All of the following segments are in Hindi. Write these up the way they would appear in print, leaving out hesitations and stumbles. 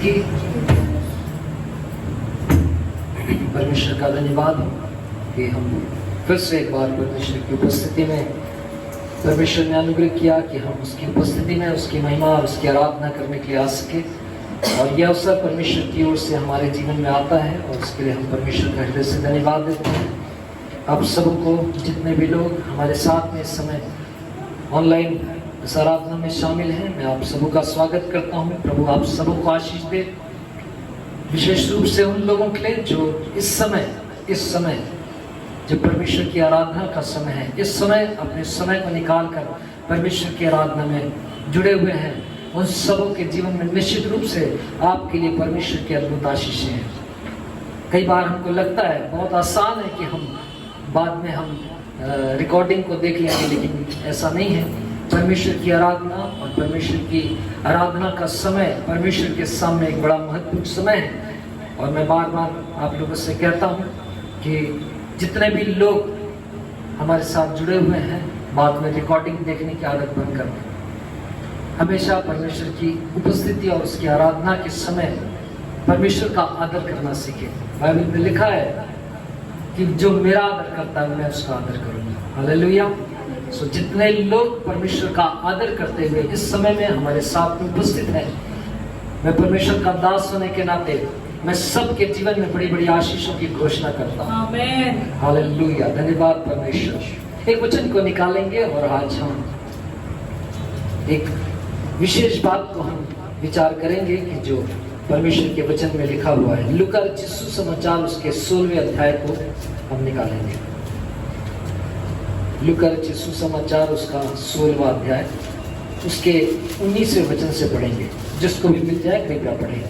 की। परमेश्वर का धन्यवाद हो कि हम फिर से एक बार परमेश्वर की उपस्थिति में, परमेश्वर ने अनुग्रह किया कि हम उसकी उपस्थिति में उसकी महिमा और उसकी आराधना करने के लिए आ सके। और यह अवसर परमेश्वर की ओर से हमारे जीवन में आता है और उसके लिए हम परमेश्वर का हृदय से धन्यवाद देते हैं। आप सबको, जितने भी लोग हमारे साथ में इस समय ऑनलाइन इस आराधना में शामिल हैं, मैं आप सबों का स्वागत करता हूँ। प्रभु आप सबों को आशीष दे, विशेष रूप से उन लोगों के लिए जो इस समय जब परमेश्वर की आराधना का समय है, इस समय अपने समय को निकालकर परमेश्वर की आराधना में जुड़े हुए हैं, उन सबों के जीवन में निश्चित रूप से आपके लिए परमेश्वर की अद्भुत आशीषें हैं। कई बार हमको लगता है बहुत आसान है कि हम बाद में हम रिकॉर्डिंग को देख लेंगे, लेकिन ऐसा नहीं है। परमेश्वर की आराधना और परमेश्वर की आराधना का समय परमेश्वर के सामने एक बड़ा महत्वपूर्ण समय है। और मैं बार बार आप लोगों से कहता हूँ कि जितने भी लोग हमारे साथ जुड़े हुए हैं, बाद में रिकॉर्डिंग देखने की आदत बंद कर दें। हमेशा परमेश्वर की उपस्थिति और उसकी आराधना के समय परमेश्वर का आदर करना सीखें। बाइबल में लिखा है कि जो मेरा आदर करता है मैं उसका आदर करूंगा। हालेलुया। सो जितने लोग परमेश्वर का आदर करते हुए इस समय में हमारे साथ में उपस्थित हैं, मैं परमेश्वर का दास होने के नाते मैं सबके जीवन में बड़ी बड़ी आशीषों की घोषणा करता हूँ। आमीन। हालेलुया। धन्यवाद परमेश्वर। एक वचन को निकालेंगे और आज हम एक विशेष बात को हम विचार करेंगे कि जो परमेश्वर के वचन में लिखा हुआ है। लूका रचित सुसमाचार उसके 16वें अध्याय को हम निकालेंगे। लूका रचित सुसमाचार उसका 16वां अध्याय उसके 19वें वचन से पढ़ेंगे। जिसको भी मिल जाए कृपया पढ़ें।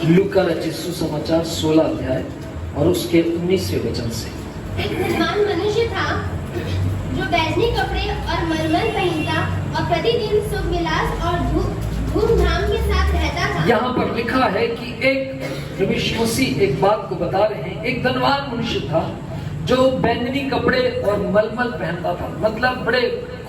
लूका रचित सुसमाचार 16 अध्याय और उसके 19वें वचन से। एक धनवान मनुष्य था जो बैजनी कपड़े और मलमल पहनता और प्रतिदिन सुख विलास और धूमधाम के साथ रहता था। यहाँ पर लिखा है कि एक यीशु मसीह एक बात को बता रहे हैं। एक धनवान मनुष्य था जो बैंगनी कपड़े और मलमल पहनता था, मतलब बड़े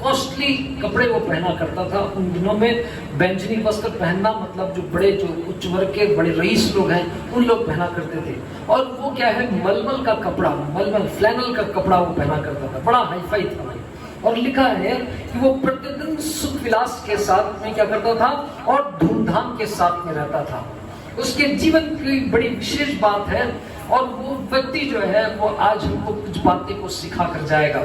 कॉस्टली कपड़े वो पहना करता था। उन दिनों में बैंगनी वस्त्र पहनना मतलब जो उच्च वर्ग के बड़े रईस लोग हैं उन लोग पहना करते थे। और वो क्या है, मलमल का कपड़ा, मलमल फ्लैनल का कपड़ा वो पहना करता था, बड़ा हाईफाई था। और लिखा है कि वो प्रतिदिन सुख विलास के साथ में क्या करता था और धूमधाम के साथ में रहता था। उसके जीवन की बड़ी विशेष बात है और वो व्यक्ति जो है वो आज हमको कुछ बातें को सिखा कर जाएगा,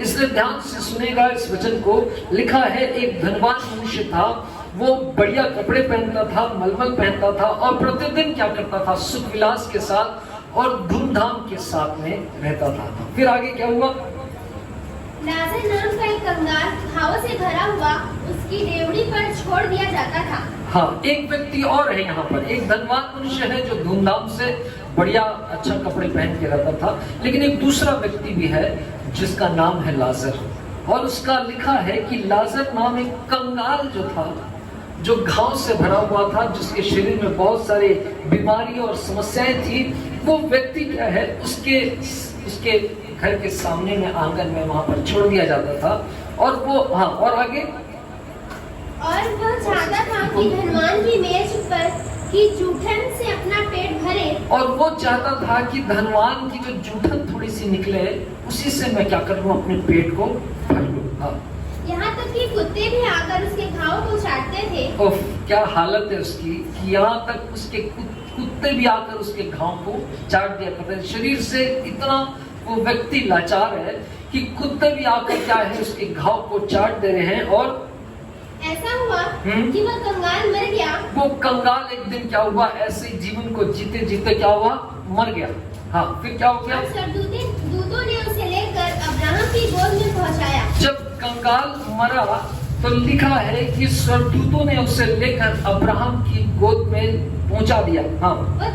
इसलिए ध्यान से सुनेगा इस वचन को। लिखा है एक धनवान मनुष्य था, वो बढ़िया कपड़े पहनता था, मलमल पहनता था और प्रतिदिन क्या करता था, सुख विलास के साथ और धूमधाम के साथ में रहता था। फिर आगे क्या हुआ? लाजर नाम का एक कंगाल घावों से भरा हुआ उसकी डेवढ़ी पर छोड़ दिया जाता था। हाँ, एक व्यक्ति और है यहाँ पर। एक धनवान मनुष्य है जो धूमधाम से बढ़िया अच्छा कपड़े पहन के रहता था, लेकिन एक दूसरा व्यक्ति भी है जिसका नाम है लाजर। और उसका लिखा है कि लाजर नाम एक कंगाल जो था, जो घाव से भरा हुआ था, जिसके शरीर में बहुत सारे बीमारी और समस्याएं थी। वो व्यक्ति क्या है, उसके घर के सामने में आंगन में वहां पर छोड़ दिया जाता था। और वो और आगे और वह चाहता था कि धनवान की मेज पर की जूठन से अपना पेट भरे। और वो चाहता था कि धनवान की जो जूठन थोड़ी सी निकले, उसी से मैं क्या कर लूं, अपने पेट को भर लूं। यहाँ तक कि कुत्ते भी आकर उसके घाव को चाटते थे। ओह, क्या हालत है उसकी कि यहाँ तक उसके कुत्ते भी आकर उसके घाव को चाट दिया करते हैं। शरीर से इतना वो व्यक्ति लाचार है कि कुत्ते भी आकर क्या है, उसके घाव को चाट दे रहे हैं। और ऐसा हुआ कि वह कंगाल मर गया। वो कंगाल एक दिन क्या हुआ, ऐसे जीवन को जीते जीते क्या हुआ, मर गया। हाँ, फिर क्या हो गया? दूतों ने उसे लेकर अब्राहम की गोद में पहुंचाया। जब कंगाल मरा तो लिखा है कि स्वर्गदूतों ने उसे लेकर अब्राहम की गोद में पहुंचा दिया। हाँ, वो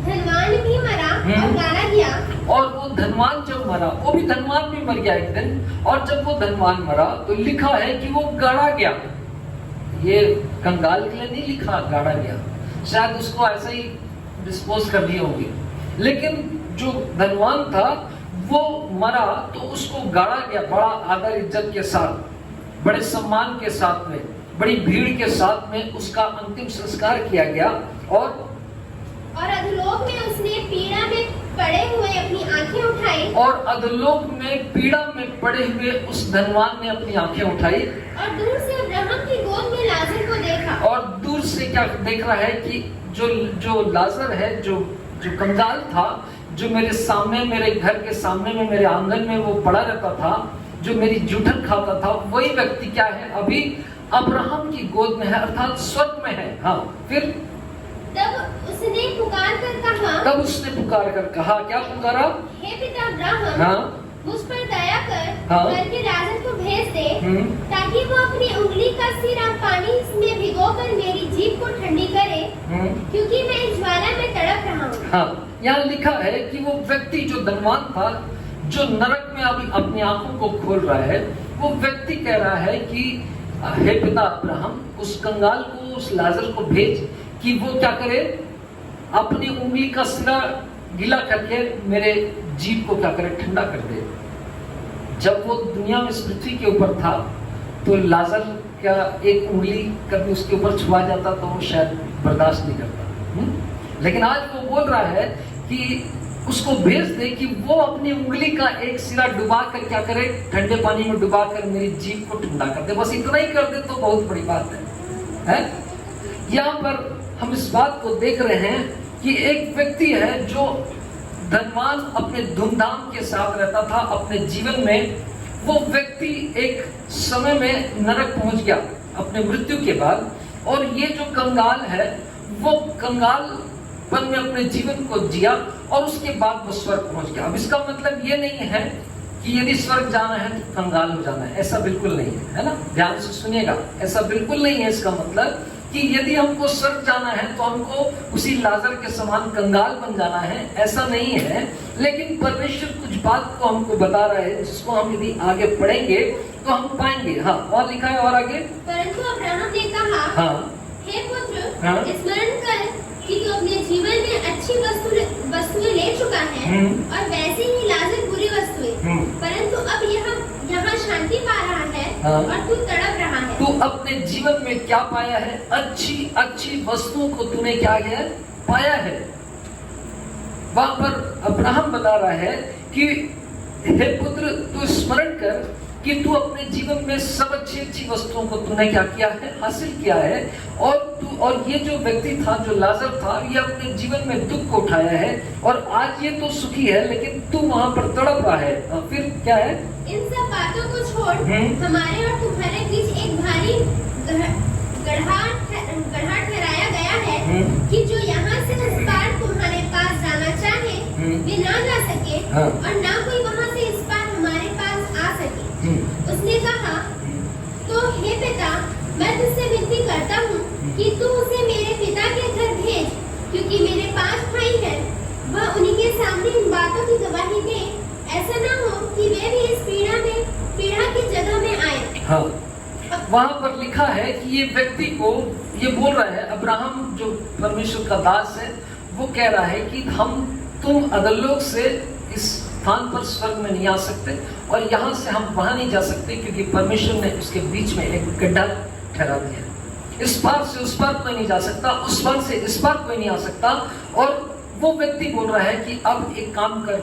धनवान भी मरा और गाड़ा गया। और वो धनवान जब मरा, वो भी धनवान भी मर गया एक दिन। और जब वो धनवान मरा तो लिखा है कि वो गाड़ा गया। ये कंगाल के लिए नहीं लिखा गाड़ा गया, शायद उसको ऐसे ही डिस्पोज कर दिए होंगे। लेकिन जो धनवान था वो मरा तो उसको गाड़ा गया, बड़ा आदर इज्जत के साथ, बड़े सम्मान के साथ में बड़ी भीड़ के साथ में उसका अंतिम संस्कार किया गया। और अधोलोक में उसने पीड़ा में पड़े हुए अपनी आंखें उठाई। और अधोलोक में पीड़ा में पड़े हुए उस धनवान ने अपनी आंखें उठाई और दूर से अब्राहम की गोद में लाजर को देखा। और दूर से क्या देख रहा है कि जो लाजर है, जो कंगाल था, जो मेरे सामने, मेरे घर के सामने में, मेरे आंगन में वो पड़ा रहता था, जो मेरी जूठन खाता था, वही व्यक्ति क्या है, अभी अब्राहम की गोद में है, अर्थात स्वर्ग में है। हाँ, फिर तब उसने पुकार कर कहा, क्या पुकारा? हे पिता अब्राहम, हाँ, मुझ पर दया कर, हाँ, करके लाजर को भेज दे, ताकि वो अपनी उंगली का सिरा पानी में भिगोकर मेरी जीभ को ठंडी करे, क्योंकि मैं इस ज्वाला में तड़प रहा हूँ। हाँ, यहाँ लिखा है कि वो व्यक्ति जो धनवान था, जो नरक में अभी अपनी आंखों को खोल रहा है, वो व्यक्ति कह रहा है कि हे पिता अब्राहम, उस कंगाल को, उस लाजर को भेज कि वो क्या करे, अपनी उंगली का सिरा गीला करके मेरे जीभ को क्या करे, ठंडा कर दे। जब वो दुनिया में इस पृथ्वी के ऊपर था तो लाजर क्या एक उंगली कभी उसके ऊपर छुआ जाता तो वो शायद बर्दाश्त नहीं करता। लेकिन आज वो बोल रहा है कि उसको भेज दे कि वो अपनी उंगली का एक सिरा डुबा कर क्या करे, ठंडे पानी में डुबा कर मेरी जीभ को ठंडा कर दे। बस इतना ही कर दे तो बहुत बड़ी बात है? यहाँ पर हम इस बात को देख रहे हैं कि एक व्यक्ति है जो धनवान अपने धूमधाम के साथ रहता था अपने जीवन में, वो व्यक्ति एक समय में नरक पहुंच गया अपने मृत्यु के बाद। और ये जो कंगाल है वो कंगालपन में अपने जीवन को जिया और उसके बाद वो स्वर्ग पहुंच गया। अब इसका मतलब ये नहीं है कि यदि स्वर्ग जाना है तो कंगाल हो जाना है, ऐसा बिल्कुल नहीं है ना? ध्यान से सुनिएगा, ऐसा बिल्कुल नहीं है। इसका मतलब कि यदि हमको स्वर्ग जाना है तो हमको उसी लाजर के समान कंगाल बन जाना है, ऐसा नहीं है। लेकिन परमेश्वर कुछ बात को हमको बता रहा है जिसको हम यदि आगे पढ़ेंगे तो हम पाएंगे। हाँ, और लिखा है और आगे, परंतु अब्राहम ने कहा, हाँ, हे पुत्र, हाँ, स्मरण कर कि तू अपने जीवन में अच्छी वस्तुएं ले चुका है और वैसे ही लाजर बुरी वस्तुएं, परंतु अब यहाँ शांति पा रहा है, हाँ, और तू तड़प रहा है। तू अपने जीवन में क्या पाया है? अच्छी वस्तुओं को तूने क्या किया, पाया है। वहां पर अब्राहम बता रहा है कि हे पुत्र, तू स्मरण कर कि तू अपने जीवन में सब अच्छी वस्तुओं को तूने क्या किया है, हासिल किया है। और ये जो व्यक्ति था, जो लाजर था, ये अपने जीवन में दुख को उठाया है और आज ये तो सुखी है लेकिन तू वहां पर तड़प रहा है। फिर क्या है? इन सब बातों को छोड़ हमारे और तुम्हारे बीच एक भारी गड्ढा ठहराया गया है कि जो यहाँ से उस पार तुम्हारे पास जाना चाहे वे ना जा सके, और ना कोई वहाँ से इस पार हमारे पास आ सके। उसने कहा, तो हे पिता, मैं तुझसे विनती करता हूँ कि तू उसे मेरे पिता के घर भेज, क्योंकि मेरे 5 भाई हैं, वह उन्हीं के सामने इन बातों की गवाही दे। ऐसा ना हो कि वे भी इस पीड़ा की जगह में आए। हाँ, वहां पर लिखा है कि ये व्यक्ति को ये बोल रहा है, अब्राहम जो परमेश्वर का दास है, वो कह रहा है कि तुम अधोलोक से इस स्थान पर स्वर्ग में नहीं आ सकते और यहाँ से हम वहां नहीं जा सकते, क्योंकि परमेश्वर ने उसके बीच में एक गड्ढा ठहरा दिया। इस पार से उस पार कोई नहीं जा सकता, उस पार से इस पार कोई नहीं आ सकता। और वो व्यक्ति बोल रहा है कि अब एक काम कर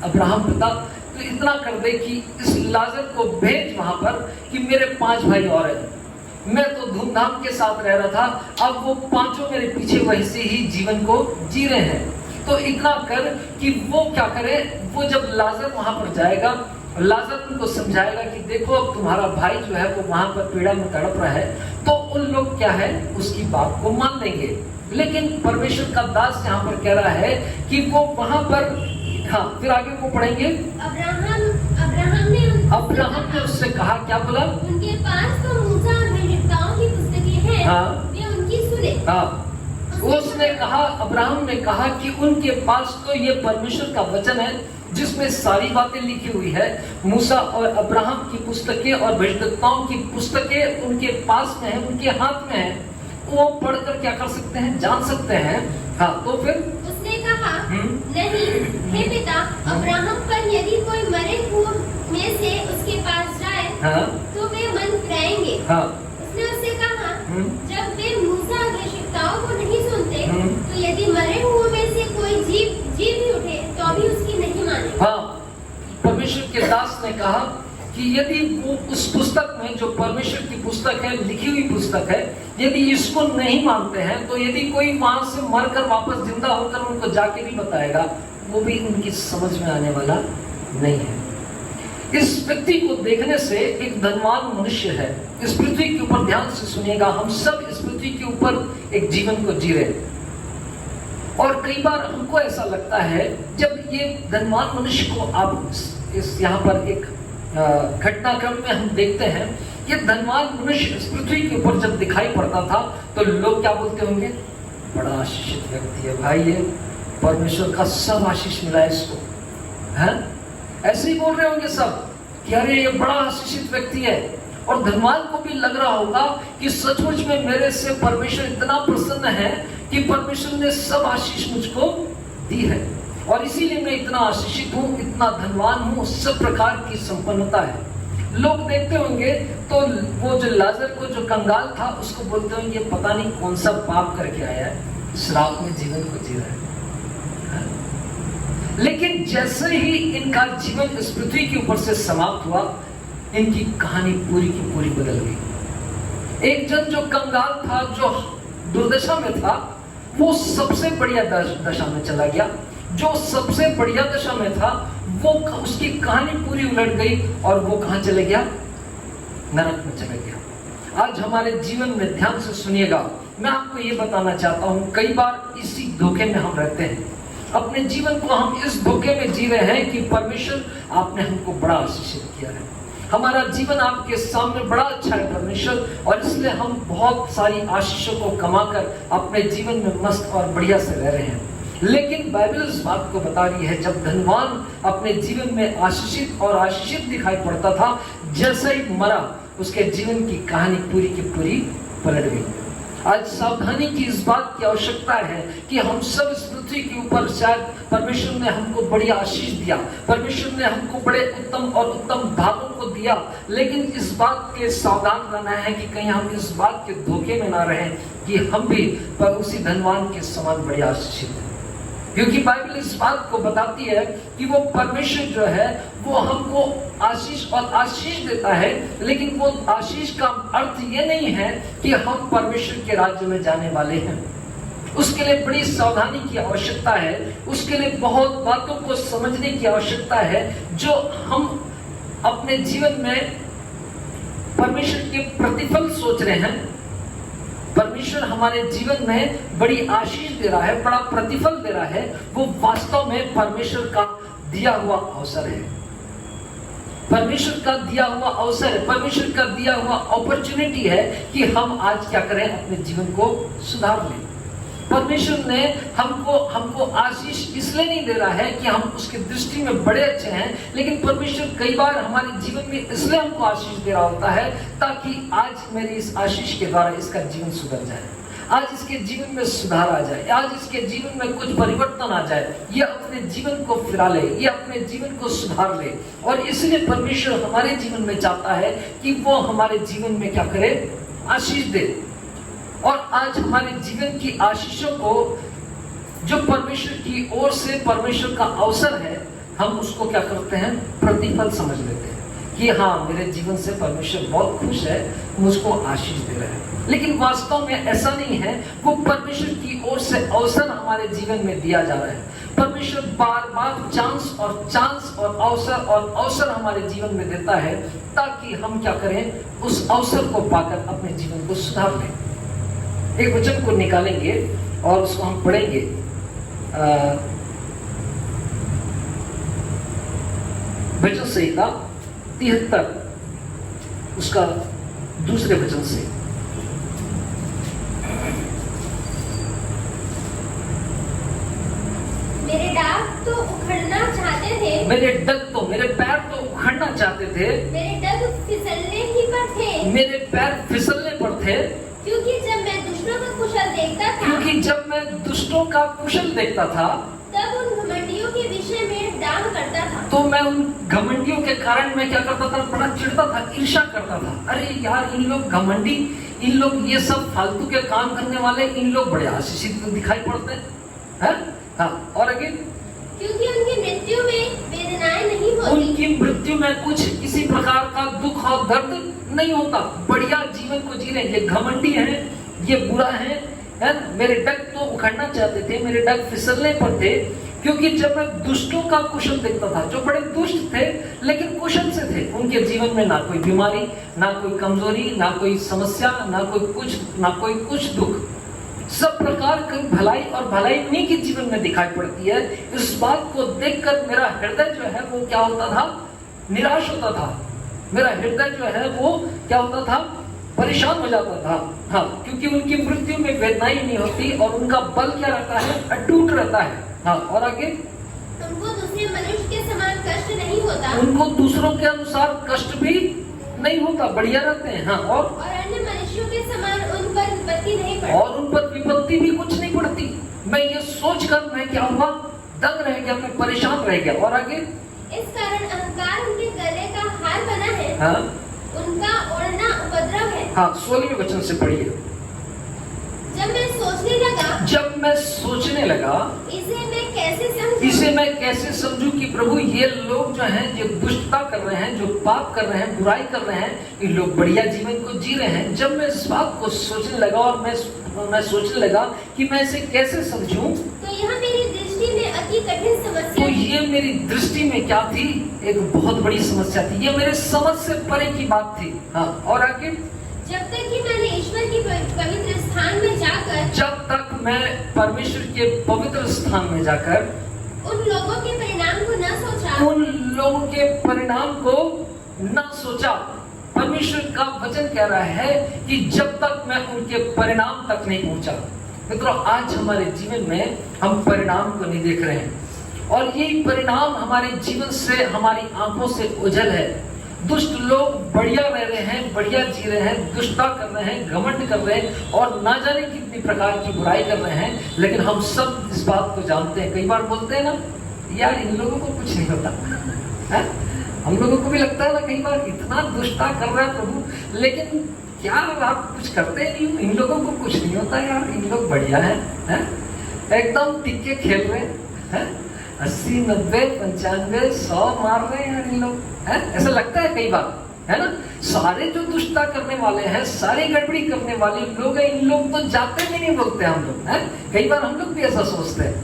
अब्राहम पिता, तो इतना कर दे कि इस लाजर को भेज वहां पर कि मेरे 5 भाई और हैं। मैं तो धूमधाम के साथ रह रहा था, अब वो 5 मेरे पीछे वैसे ही जीवन को जी रहे हैं। तो इतना कर कि वो क्या करे, वो जब लाजर वहां पर जाएगा, लाजर उनको समझाएगा कि देखो अब तुम्हारा भाई जो है वो वहां पर पीड़ा में तड़प रहा है, तो उन लोग क्या है उसकी बात को मान लेंगे। लेकिन परमेश्वर का दास यहाँ पर कह रहा है कि वो वहां पर, हाँ, फिर आगे वो पढ़ेंगे। अब्राहम ने उससे कहा, क्या बोला? उनके पास तो मूसा और भविष्यवक्ताओं की पुस्तकें हैं, हाँ, वे उनकी सुने। हाँ, उसने कहा, अब्राहम ने कहा कि उनके पास तो ये परमेश्वर का वचन है जिसमें सारी बातें लिखी हुई है। मूसा और अब्राहम की पुस्तकें और भविष्यवक्ताओं की पुस्तकें उनके पास में है, उनके हाथ में है, वो पढ़कर क्या कर सकते हैं, जान सकते हैं। हाँ, तो फिर उसने कहा, नहीं हे पिता अब्राहम, पर यदि कोई मरे हुए में से उसके पास जाए, हाँ, तो वे मन फिराएंगे। हाँ, उसने जब वे मूसा की शिक्षाओं को नहीं सुनते तो यदि मरे हुए में से कोई जीव भी उठे तो भी उसकी नहीं माने। हाँ, परमेश्वर के दास ने कहा कि यदि वो उस पुस्तक में जो परमेश्वर की पुस्तक है, लिखी हुई पुस्तक है, यदि इसको नहीं मानते हैं तो यदि कोई वहां से मरकर वापस जिंदा होकर उनको जाके भी बताएगा, वो भी उनकी समझ में आने वाला नहीं है। इस व्यक्ति को देखने से एक धनवान मनुष्य है। इस पृथ्वी के ऊपर ध्यान से सुनिएगा, हम सब इस पृथ्वी के ऊपर एक जीवन को जी रहे, और कई बार हमको ऐसा लगता है जब ये धनवान मनुष्य को आप इस यहाँ पर एक घटनाक्रम में हम देखते हैं, ये धनवान मनुष्य इस पृथ्वी के ऊपर जब दिखाई पड़ता था तो लोग क्या बोलते होंगे, बड़ा आशीषित व्यक्ति है भाई, ये परमेश्वर का सब आशीष मिला है इसको, है? ऐसे ही बोल रहे होंगे सब कि अरे ये बड़ा आशीषित व्यक्ति है। और धनवान को भी लग रहा होगा कि सचमुच में मेरे से परमेश्वर इतना प्रसन्न है कि परमेश्वर ने सब आशीष मुझको दी है, और इसीलिए मैं इतना आशीषित हूँ, इतना धनवान हूँ, सब प्रकार की संपन्नता है। लोग देखते होंगे तो वो जो लाजर को जो कंगाल था उसको बोलते होंगे ये पता नहीं कौन सा पाप करके आया है, श्राप में जीवन को जी रहा है। लेकिन जैसे ही इनका जीवन इस पृथ्वी के ऊपर से समाप्त हुआ, इनकी कहानी पूरी की पूरी बदल गई। एक जन जो कंगाल था, जो दुर्दशा में था, वो सबसे बढ़िया दशा में चला गया। जो सबसे बढ़िया दशा में था वो उसकी कहानी पूरी उलट गई, और वो कहां चले गया, नरक में चले गया। आज हमारे जीवन में ध्यान से सुनिएगा, मैं आपको ये बताना चाहता हूं, कई बार इसी धोखे में हम रहते हैं। अपने जीवन को हम इस धोखे में जी रहे हैं कि परमेश्वर आपने हमको बड़ा आशीषित किया है, हमारा जीवन आपके सामने बड़ा अच्छा है परमेश्वर, और इसलिए हम बहुत सारी आशीषों को कमाकर अपने जीवन में मस्त और बढ़िया से रह रहे हैं। लेकिन बाइबल इस बात को बता रही है, जब धनवान अपने जीवन में आशीषित और आशीषित दिखाई पड़ता था, जैसे ही मरा उसके जीवन की कहानी पूरी की पूरी पलट गई। आज सावधानी की इस बात की आवश्यकता है कि हम सब इस पृथ्वी के ऊपर, शायद परमेश्वर ने हमको बड़ी आशीष दिया, परमेश्वर ने हमको बड़े उत्तम और उत्तम भागों को दिया, लेकिन इस बात के सावधान रहना है कि कहीं हम इस बात के धोखे में ना रहें कि हम भी पर उसी धनवान के समान बड़े आशीषित हैं। क्योंकि बाइबल इस बात को बताती है कि वो परमेश्वर जो है वो हमको आशीष और आशीष देता है, लेकिन वो आशीष का अर्थ ये नहीं है कि हम परमेश्वर के राज्य में जाने वाले हैं। उसके लिए बड़ी सावधानी की आवश्यकता है, उसके लिए बहुत बातों को समझने की आवश्यकता है। जो हम अपने जीवन में परमेश्वर के प्रतिफल सोच रहे हैं, परमेश्वर हमारे जीवन में बड़ी आशीष दे रहा है, बड़ा प्रतिफल दे रहा है, वो वास्तव में परमेश्वर का दिया हुआ अवसर है, परमेश्वर का दिया हुआ अवसर है, परमेश्वर का दिया हुआ अपॉर्चुनिटी है कि हम आज क्या करें, अपने जीवन को सुधार लें। परमेश्वर ने हमको आशीष इसलिए नहीं दे रहा है कि हम उसकी दृष्टि में बड़े अच्छे हैं, लेकिन परमेश्वर कई बार हमारे जीवन में इसलिए हमको आशीष दे रहा होता है ताकि आज मेरी इस आशीष के द्वारा इसका जीवन सुधर जाए, आज इसके जीवन में सुधार आ जाए, आज इसके जीवन में कुछ परिवर्तन आ जाए, ये अपने जीवन को फिरा ले, ये अपने जीवन को सुधार ले। और इसलिए परमेश्वर हमारे जीवन में चाहता है कि वो हमारे जीवन में क्या करे, आशीष दे। और आज हमारे जीवन की आशीषों को जो परमेश्वर की ओर से परमेश्वर का अवसर है, हम उसको क्या करते हैं, प्रतिफल समझ लेते हैं कि हाँ, मेरे जीवन से परमेश्वर बहुत खुश है, मुझको आशीष दे रहा है। लेकिन वास्तव में ऐसा नहीं है। वो परमेश्वर की ओर से अवसर हमारे जीवन में दिया जा रहा है। परमेश्वर बार बार चांस और अवसर हमारे जीवन में देता है ताकि हम क्या करें, उस अवसर को पाकर अपने जीवन को सुधार लें। एक वचन को निकालेंगे और उसको हम पढ़ेंगे। वचन संहिता 73 उसका दूसरे वचन से। मेरे डाग तो उखड़ना चाहते थे, मेरे पैर तो उखड़ना चाहते थे, मेरे डग फिसलने ही पर थे, मेरे पैर फिसलने पर थे, क्योंकि जब मैं दुष्टों का कुशल देखता था, तब उन घमंडियों के विषय में डांट करता था। तो मैं उन घमंडियों के कारण मैं क्या करता था, बड़ा चिढ़ता था, ईर्ष्या करता था। अरे यार, इन लोग घमंडी, इन लोग ये सब फालतू के काम करने वाले, इन लोग बड़े आशीषित दिखाई पड़ते हैं। हाँ, और आगे, क्योंकि उनकी मृत्यु में वेदनाएं नहीं होती। उनकी मृत्यु में कुछ किसी प्रकार का दुख और दर्द नहीं होता, बढ़िया जीवन को जी रहे हैं। ये घमंडी है, ये बुरा है, मेरे डग तो उखड़ना चाहते थे, मेरे डग फिसलने पर थे, क्योंकि जब मैं दुष्टों का कुशल देखता था, जो बड़े दुष्ट थे लेकिन कुशल से थे, उनके जीवन में ना कोई बीमारी, ना कोई कमजोरी, ना कोई समस्या, ना कोई कुछ दुख, सब प्रकार की भलाई और भलाई उन्हीं के जीवन में दिखाई पड़ती है। इस बात को देखकर मेरा हृदय जो है वो क्या होता था, निराश होता था। मेरा हृदय जो है वो क्या होता था, परेशान हो जाता था। हाँ, क्योंकि उनकी मृत्यु में वेदनाएं नहीं होती और उनका बल क्या रहता है, अटूट रहता है। हाँ, और आगे, उनको दूसरे मनुष्य के समान कष्ट नहीं होता। उनको दूसरों के अनुसार कष्ट भी नहीं होता, बढ़िया रहते हैं। हाँ, और अन्य मनुष्यों के समान उन पर विपत्ति नहीं पड़ती। और उन पर विपत्ति भी कुछ नहीं पड़ती। मैं ये सोचकर मैं क्या हुआ, दंग रह गया, मैं परेशान रह गया। और आगे, इस कारण अहंकार उनके गले का हार बना है। हाँ, उनका ओढ़ना उपद्रव है। हाँ, 16वें वचन से पढ़िए। जब मैं सोचने लगा इसे मैं कैसे समझूं कि प्रभु ये लोग जो हैं, जो दुष्टता कर रहे हैं, जो पाप कर रहे हैं, बुराई कर रहे हैं, ये लोग बढ़िया जीवन को जी रहे हैं। जब मैं इस बात को सोचने लगा और मैं सोचने लगा कि मैं इसे कैसे समझूं, तो यह मेरी दृष्टि में अति कठिन समस्या। तो ये मेरी दृष्टि में क्या थी, एक बहुत बड़ी समस्या थी। ये मेरे समझ से परे की बात थी। हाँ, और आगे, जब तक कि मैंने ईश्वर के पवित्र स्थान में जाकर, जब तक मैं परमेश्वर के पवित्र स्थान में जाकर उन लोगों के परिणाम को न सोचा, उन लोगों के परिणाम को न सोचा। परमेश्वर का वचन कह रहा है कि जब तक मैं उनके परिणाम तक नहीं पहुंचा। मित्रों, आज हमारे जीवन में हम परिणाम को नहीं देख रहे हैं और यही परिणाम हमारे जीवन से, हमारी आंखों से ओझल है। दुष्ट लोग बढ़िया रह रहे हैं, बढ़िया जी रहे हैं, दुष्टता कर रहे हैं, घमंड कर रहे हैं और ना जाने कितनी प्रकार की बुराई कर रहे हैं। लेकिन हम सब इस बात को जानते हैं। कई बार बोलते हैं ना, यार इन लोगों को कुछ नहीं होता है? हम लोगों को भी लगता है ना कई बार, इतना दुष्टता कर रहा है प्रभु, लेकिन क्या आप कुछ करते नहीं हो, इन लोगों को कुछ नहीं होता यार, इन लोग बढ़िया है? एकदम टिक्के खेल रहे हैं, 80, 90, 95, 100 मार रहे हैं यार इन लोग। ऐसा लगता है कई बार, है ना? सारे जो दुष्टता करने वाले हैं, सारे गड़बड़ी करने वाले लोग हैं, इन लोग तो जाते भी नहीं बोलते हम लोग। कई बार हम लोग भी ऐसा सोचते हैं।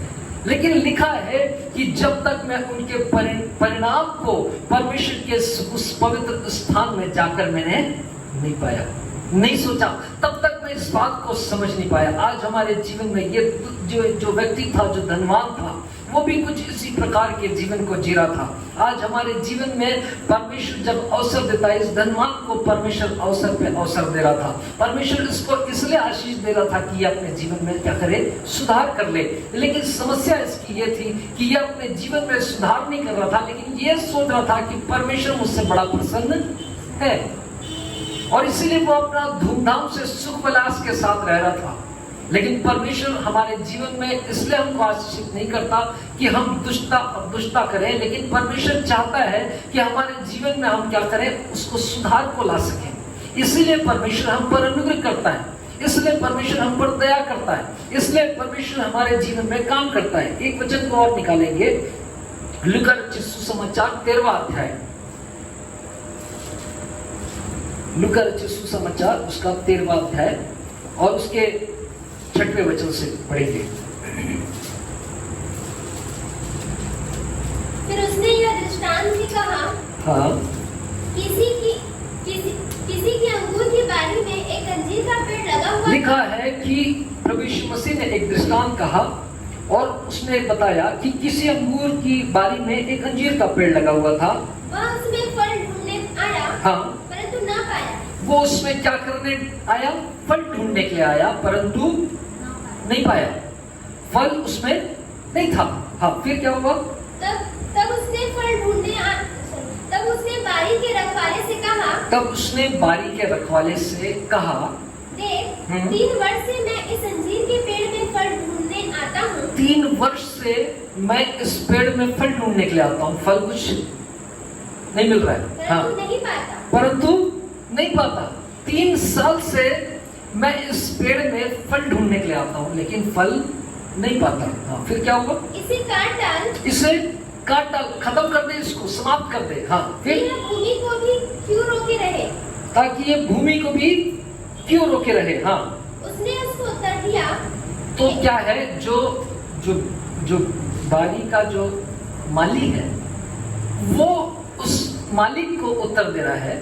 लेकिन लिखा है कि जब तक मैं उनके परिणाम को परमेश्वर के उस पवित्र स्थान में जाकर मैंने नहीं पाया, नहीं सोचा, तब तक मैं इस बात को समझ नहीं पाया। आज हमारे जीवन में ये जो व्यक्ति था, जो धनवान था, वो भी कुछ इसी प्रकार के जीवन को जी रहा था। आज हमारे जीवन में परमेश्वर जब अवसर देता है, इस धनवान को परमेश्वर अवसर पे अवसर दे रहा था। परमेश्वर इसको इसलिए आशीष दे रहा था कि ये अपने जीवन में क्या करे, सुधार कर ले। लेकिन समस्या इसकी ये थी कि ये अपने जीवन में सुधार नहीं कर रहा था, लेकिन ये सोच रहा था कि परमेश्वर मुझसे बड़ा प्रसन्न है और इसीलिए वो अपना धूमधाम से सुख विलास के साथ रह रहा था। लेकिन परमेश्वर हमारे जीवन में इसलिए हमको आशीषित नहीं करता कि हम दुष्टता करें, लेकिन परमेश्वर चाहता है कि हमारे जीवन में हम क्या करें, उसको सुधार को ला सकें। इसीलिए परमेश्वर हम पर अनुग्रह करता है, इसलिए परमेश्वर हम पर दया करता है, इसलिए परमेश्वर हमारे जीवन में काम करता है। एक वचन को और निकालेंगे, लूका रचित सुसमाचार 13वां अध्याय, लूका रचित सुसमाचार उसका 13वां अध्याय और उसके 6वें वचन से पढ़ेंगे। फिर उसने यह दृष्टांत भी कहा, हाँ, किसी की अंगूर की बारी में एक अंजीर का पेड़ लगा हुआ। लिखा है कि प्रभु यीशु मसीह ने एक दृष्टांत कहा और उसने बताया कि किसी अंगूर की बारी में एक अंजीर का पेड़ लगा हुआ था। वह उसमें फल ढूंढने आया, हाँ, परंतु ना पाया। वो उसमें क्या करने आया, फल ढूंढने के लिए आया, परंतु नहीं पाया, फल उसमें नहीं था। हाँ, फिर क्या हुआ? तब उसने फल ढूंढने तब उसने बारी के रखवाले से कहा, देख, 3 वर्ष से मैं इस अंजीर के पेड़ में फल ढूंढने आता हूँ। 3 वर्ष से मैं इस पेड़ में फल ढूंढने के लिए आता हूँ, फल कुछ नहीं मिल रहा है, हाँ, नहीं पाता, परंतु नहीं पाता। 3 साल से मैं इस पेड़ में फल ढूंढने के लिए आता हूँ लेकिन फल नहीं पाता। हाँ, फिर क्या हुआ? इसे काट डाल, इसे काट डाल, खत्म कर दे, इसको समाप्त कर दे। हाँ, फिर यह भूमि को भी क्यों रोके रहे, ताकि ये भूमि को भी क्यों रोके रहे। हाँ, उसने उसको उत्तर दिया। तो क्या है, जो जो जो बारी का जो माली है वो उस मालिक को उत्तर दे रहा है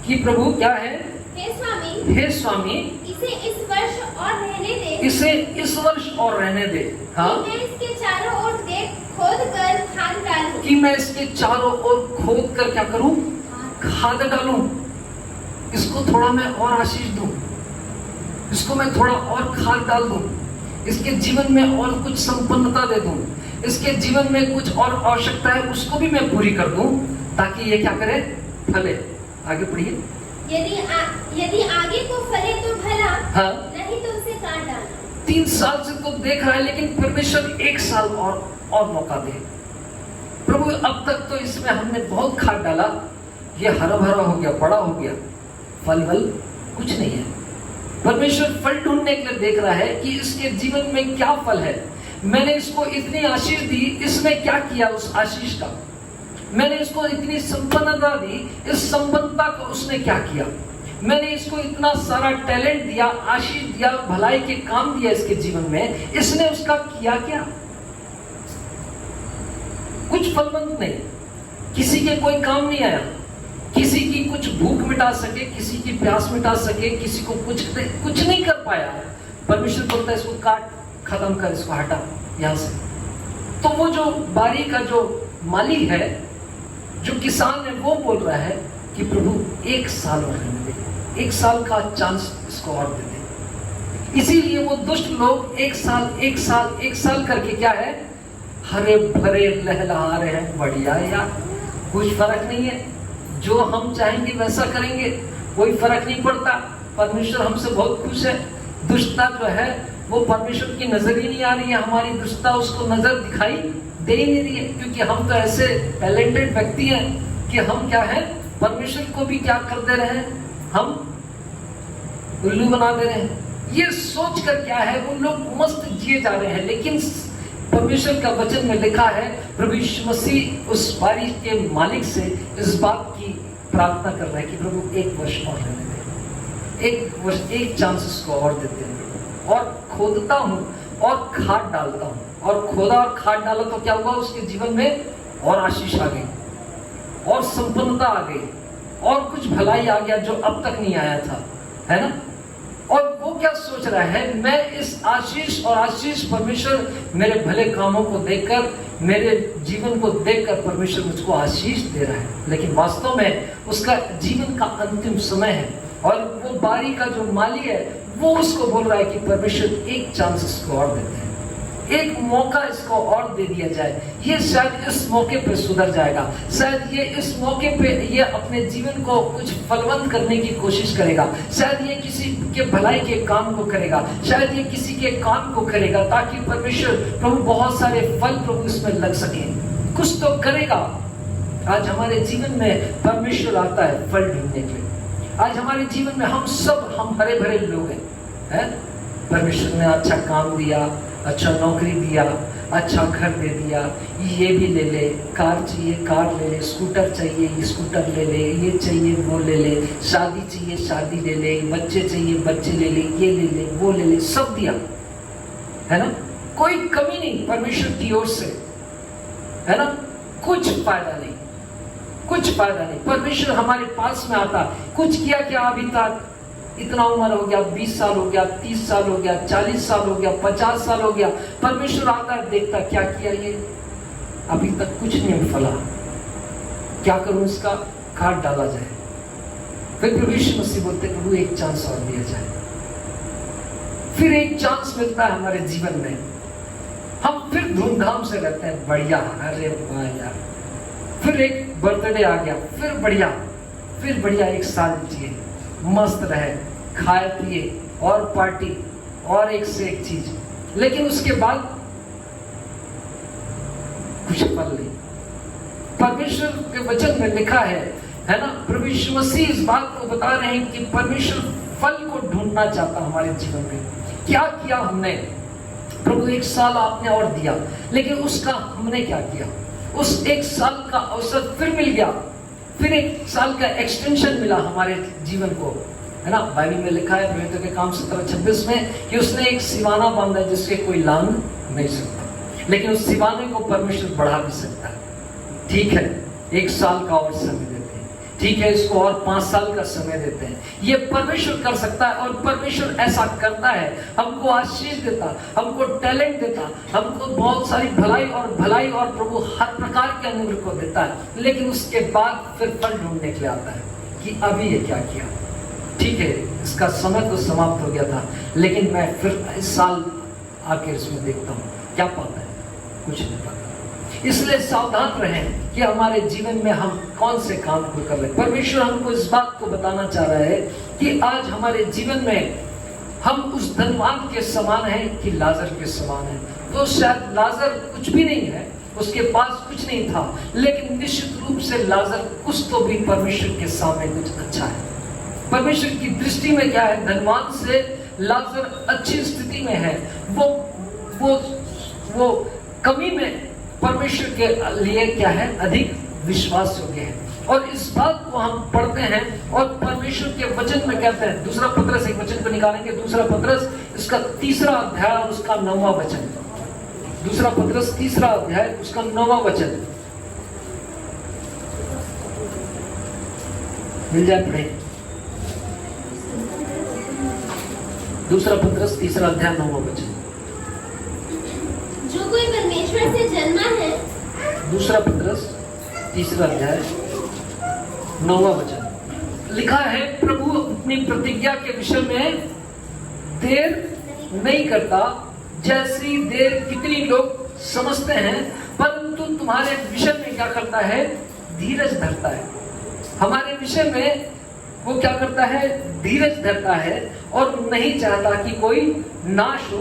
कि प्रभु क्या है, हे स्वामी, इसे इस वर्ष और रहने दे, इसे इस वर्ष और रहने दे। हाँ, कि मैं इसके चारों ओर खोद कर खाद डालूं, कि मैं इसके चारों ओर खोद कर क्या करूं, खाद डालूं, इसको थोड़ा मैं और आशीष दूं, इसको मैं थोड़ा और खाद डाल दूं, इसके जीवन में और कुछ संपन्नता दे दूं, इसके जीवन में कुछ और आवश्यकता है उसको भी मैं पूरी कर दूं, ताकि ये क्या करे, फले। आगे पढ़िए। यदि आगे को फले तो भला, हाँ, नहीं तो उसे काट डालना। 3 साल से तो देख रहा है लेकिन परमेश्वर 1 साल और मौका दे। प्रभु अब तक तो इसमें हमने बहुत खाद डाला, ये हरा भरा हो गया, बड़ा हो गया, फल कुछ नहीं है। परमेश्वर फल ढूंढने के लिए देख रहा है कि इसके जीवन में क्या फल है। मैंने इसको इतनी आशीष दी, इसने क्या किया उस आशीष का। मैंने इसको इतनी संपन्नता दी, इस संपन्नता को उसने क्या किया। मैंने इसको इतना सारा टैलेंट दिया, आशीष दिया, भलाई के काम दिया इसके जीवन में, इसने उसका किया क्या? कुछ फलवंत नहीं, किसी के कोई काम नहीं आया, किसी की कुछ भूख मिटा सके, किसी की प्यास मिटा सके, किसी को कुछ नहीं कर पाया। परमेश्वर बोलता है इसको काट, खत्म कर, इसको हटा यहां से। तो वो जो बारी का जो माली है, जो किसान है, वो बोल रहा है कि प्रभु 1 साल और रहने दे, 1 साल का चांस इसको और दे दे। इसीलिए वो दुष्ट लोग 1 साल करके क्या है, हरे भरे लहलहा रहे हैं। बढ़िया यार, कुछ फर्क नहीं है, जो हम चाहेंगे वैसा करेंगे, कोई फर्क नहीं पड़ता। परमेश्वर हमसे बहुत खुश है। दुष्टता जो है वो परमेश्वर की नजर ही नहीं आ रही है, हमारी दुष्टता उसको नजर दिखाई दे ही नहीं रही है, क्योंकि हम तो ऐसे टैलेंटेड व्यक्ति हैं कि हम क्या है, परमेश्वर को भी क्या कर दे रहे हैं, हम उल्लू बना दे रहे हैं। ये सोचकर क्या है, वो लोग मस्त जिए जा रहे हैं। लेकिन परमेश्वर का वचन में लिखा है, प्रभु यीशु मसीह उस बारी के मालिक से इस बात की प्रार्थना कर रहा है कि प्रभु 1 वर्ष और रहने दे, 1 वर्ष, 1 चांस इसको और देते हैं। और खोदता हूं और खाद डालता हूं, और खोदा और खाद डाला तो क्या हुआ, उसके जीवन में और आशीष आ गई, और संपन्नता आ गई, और कुछ भलाई आ गया जो अब तक नहीं आया था, है ना। और वो क्या सोच रहा है, मैं इस आशीष और आशीष परमेश्वर मेरे भले कामों को देखकर, मेरे जीवन को देखकर परमेश्वर मुझको आशीष दे रहा है। लेकिन वास्तव में उसका जीवन का अंतिम समय है, और वो बारी का जो माली है वो उसको बोल रहा है कि परमेश्वर 1 चांस इसको और देते हैं, 1 मौका इसको और दे दिया जाए। ये शायद इस मौके पे सुधर जाएगा, शायद ये इस मौके पे ये अपने जीवन को कुछ फलवंत करने की कोशिश करेगा, शायद ये किसी के भलाई के काम को करेगा, शायद ये किसी के काम को करेगा, ताकि परमेश्वर प्रभु बहुत सारे फल प्रभु इसमें लग सके, कुछ तो करेगा। आज हमारे जीवन में परमेश्वर आता है फल ढूंढने के लिए। आज हमारे जीवन में हम हरे भरे लोग हैं। परमेश्वर ने अच्छा काम दिया, अच्छा नौकरी दिया, अच्छा घर दे दिया, ये भी ले ले, कार चाहिए कार ले ले, स्कूटर चाहिए ये स्कूटर ले ले, ये चाहिए वो ले ले, शादी चाहिए शादी ले ले, बच्चे चाहिए बच्चे ले ले, ये ले ले वो ले ले, सब दिया, है ना। कोई कमी नहीं परमेश्वर की ओर से, है ना। कुछ फायदा नहीं, कुछ फायदा नहीं। परमेश्वर हमारे पास में आता, कुछ किया क्या अभी तक, इतना उम्र हो गया, 20 साल हो गया, 30 साल हो गया, 40 साल हो गया, 50 साल हो गया, परमेश्वर आता है, देखता क्या किया ये, अभी तक कुछ नहीं फला, क्या करूं, इसका खाद डाला जाए। फिर प्रभु यीशु मसीह बोलते प्रभु 1 चांस और दिया जाए। फिर 1 चांस मिलता है हमारे जीवन में, हम फिर धूमधाम से रहते हैं, बढ़िया, अरे वाह यार, फिर एक बर्थडे आ गया, फिर बढ़िया 1 साल जिए, मस्त रहे, खाए पिए और पार्टी और एक से एक चीज, लेकिन उसके बाद कुछ फल नहीं। परमेश्वर के वचन में लिखा है ना, प्रभु यीशु मसीह इस बात को बता रहे हैं कि परमेश्वर फल को ढूंढ ढूंढना चाहता हूं हमारे जीवन में। क्या किया हमने? प्रभु 1 साल आपने और दिया, लेकिन उसका हमने क्या किया? उस 1 साल का अवसर फिर मिल गया, फिर 1 साल का एक्सटेंशन मिला हमारे जीवन को, है ना। बाइबल में लिखा है प्रेरितों के काम 17:26 में कि उसने एक सिवाना बांधा जिसके कोई लांग नहीं सकता, लेकिन उस सिवाने को परमेश्वर बढ़ा भी सकता है। ठीक है, 1 साल का और समय देते हैं, ठीक है, इसको और 5 साल का समय देते हैं। ये परमेश्वर कर सकता है, और परमेश्वर ऐसा करता है। हमको आशीष देता, हमको टैलेंट देता, हमको बहुत सारी भलाई और प्रभु हर प्रकार के अनुग्रह को देता है, लेकिन उसके बाद फिर फल ढूंढने के लिए आता है कि अभी ये क्या किया। ठीक है, इसका समय तो समाप्त हो गया था, लेकिन मैं फिर इस साल आखिर इसमें देखता हूँ क्या पाता है, कुछ नहीं पाता। इसलिए सावधान रहें कि हमारे जीवन में हम कौन से काम को कर रहे हैं। परमेश्वर हमको इस बात को बताना चाह रहा है कि आज हमारे जीवन में हम उस धनवान के समान हैं कि लाजर के समान हैं। तो शायद लाजर कुछ भी नहीं है, उसके पास कुछ नहीं था, लेकिन निश्चित रूप से लाजर कुछ तो भी परमेश्वर के सामने कुछ अच्छा है। परमेश्वर की दृष्टि में क्या है? धनवान से लाजर अच्छी स्थिति में है। वो कमी में परमेश्वर के लिए क्या है? अधिक विश्वास योग्य है। और इस बात को हम पढ़ते हैं और परमेश्वर के वचन में कहते हैं। दूसरा पत्रस, एक वचन को निकालेंगे, दूसरा पत्रस इसका 3रा अध्याय और उसका 9वां वचन। दूसरा पत्रस 3रा अध्याय उसका 9वां वचन मिल जाए पढ़े। दूसरा पत्रस 3रा अध्याय 9वां वचन। जो कोई परमेश्वर से जन्मा है। दूसरा पत्रस 3रा अध्याय 9वां वचन लिखा है, प्रभु अपनी प्रतिज्ञा के विषय में देर नहीं करता, जैसी देर कितनी लोग समझते हैं, परंतु तुम्हारे विषय में क्या करता है? धीरज धरता है। हमारे विषय में वो क्या करता है? धीरज धरता है, और नहीं चाहता कि कोई नाश हो,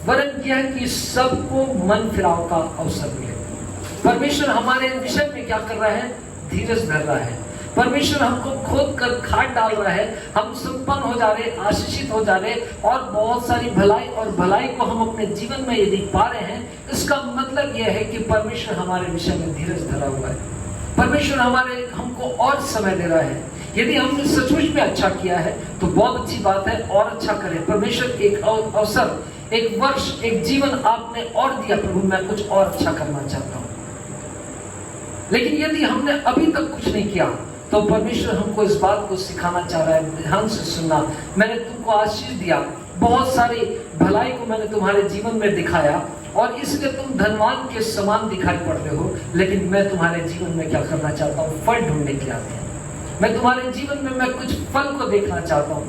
वरन यह कि सबको मन फिराव का अवसर मिले। परमेश्वर हमारे विषय में क्या कर रहा है? धीरज धर रहा है। परमेश्वर हमको खोद कर खाद डाल रहा है, हम संपन्न हो जा रहे, आशीषित हो जा रहे, और बहुत सारी भलाई को हम अपने जीवन में यदि पा रहे हैं, इसका मतलब यह है कि परमेश्वर हमारे विषय में धीरज धरा हुआ है। परमेश्वर हमको और समय दे रहा है। यदि हमने सचमुच में अच्छा किया है तो बहुत अच्छी बात है, और अच्छा करें। परमेश्वर एक अवसर, एक वर्ष, एक जीवन आपने और दिया, प्रभु मैं कुछ और अच्छा करना चाहता हूं। लेकिन यदि हमने अभी तक कुछ नहीं किया तो परमेश्वर हमको इस बात को सिखाना चाह रहा है, ध्यान से सुनना। मैंने तुमको आशीष दिया, बहुत सारी भलाई को मैंने तुम्हारे जीवन में दिखाया, और इसलिए तुम धनवान के समान दिखाई पड़ते हो, लेकिन मैं तुम्हारे जीवन में क्या करना चाहता हूँ? फल ढूंढने के लिए आते हैं। मैं तुम्हारे जीवन में मैं कुछ फल को देखना चाहता हूँ।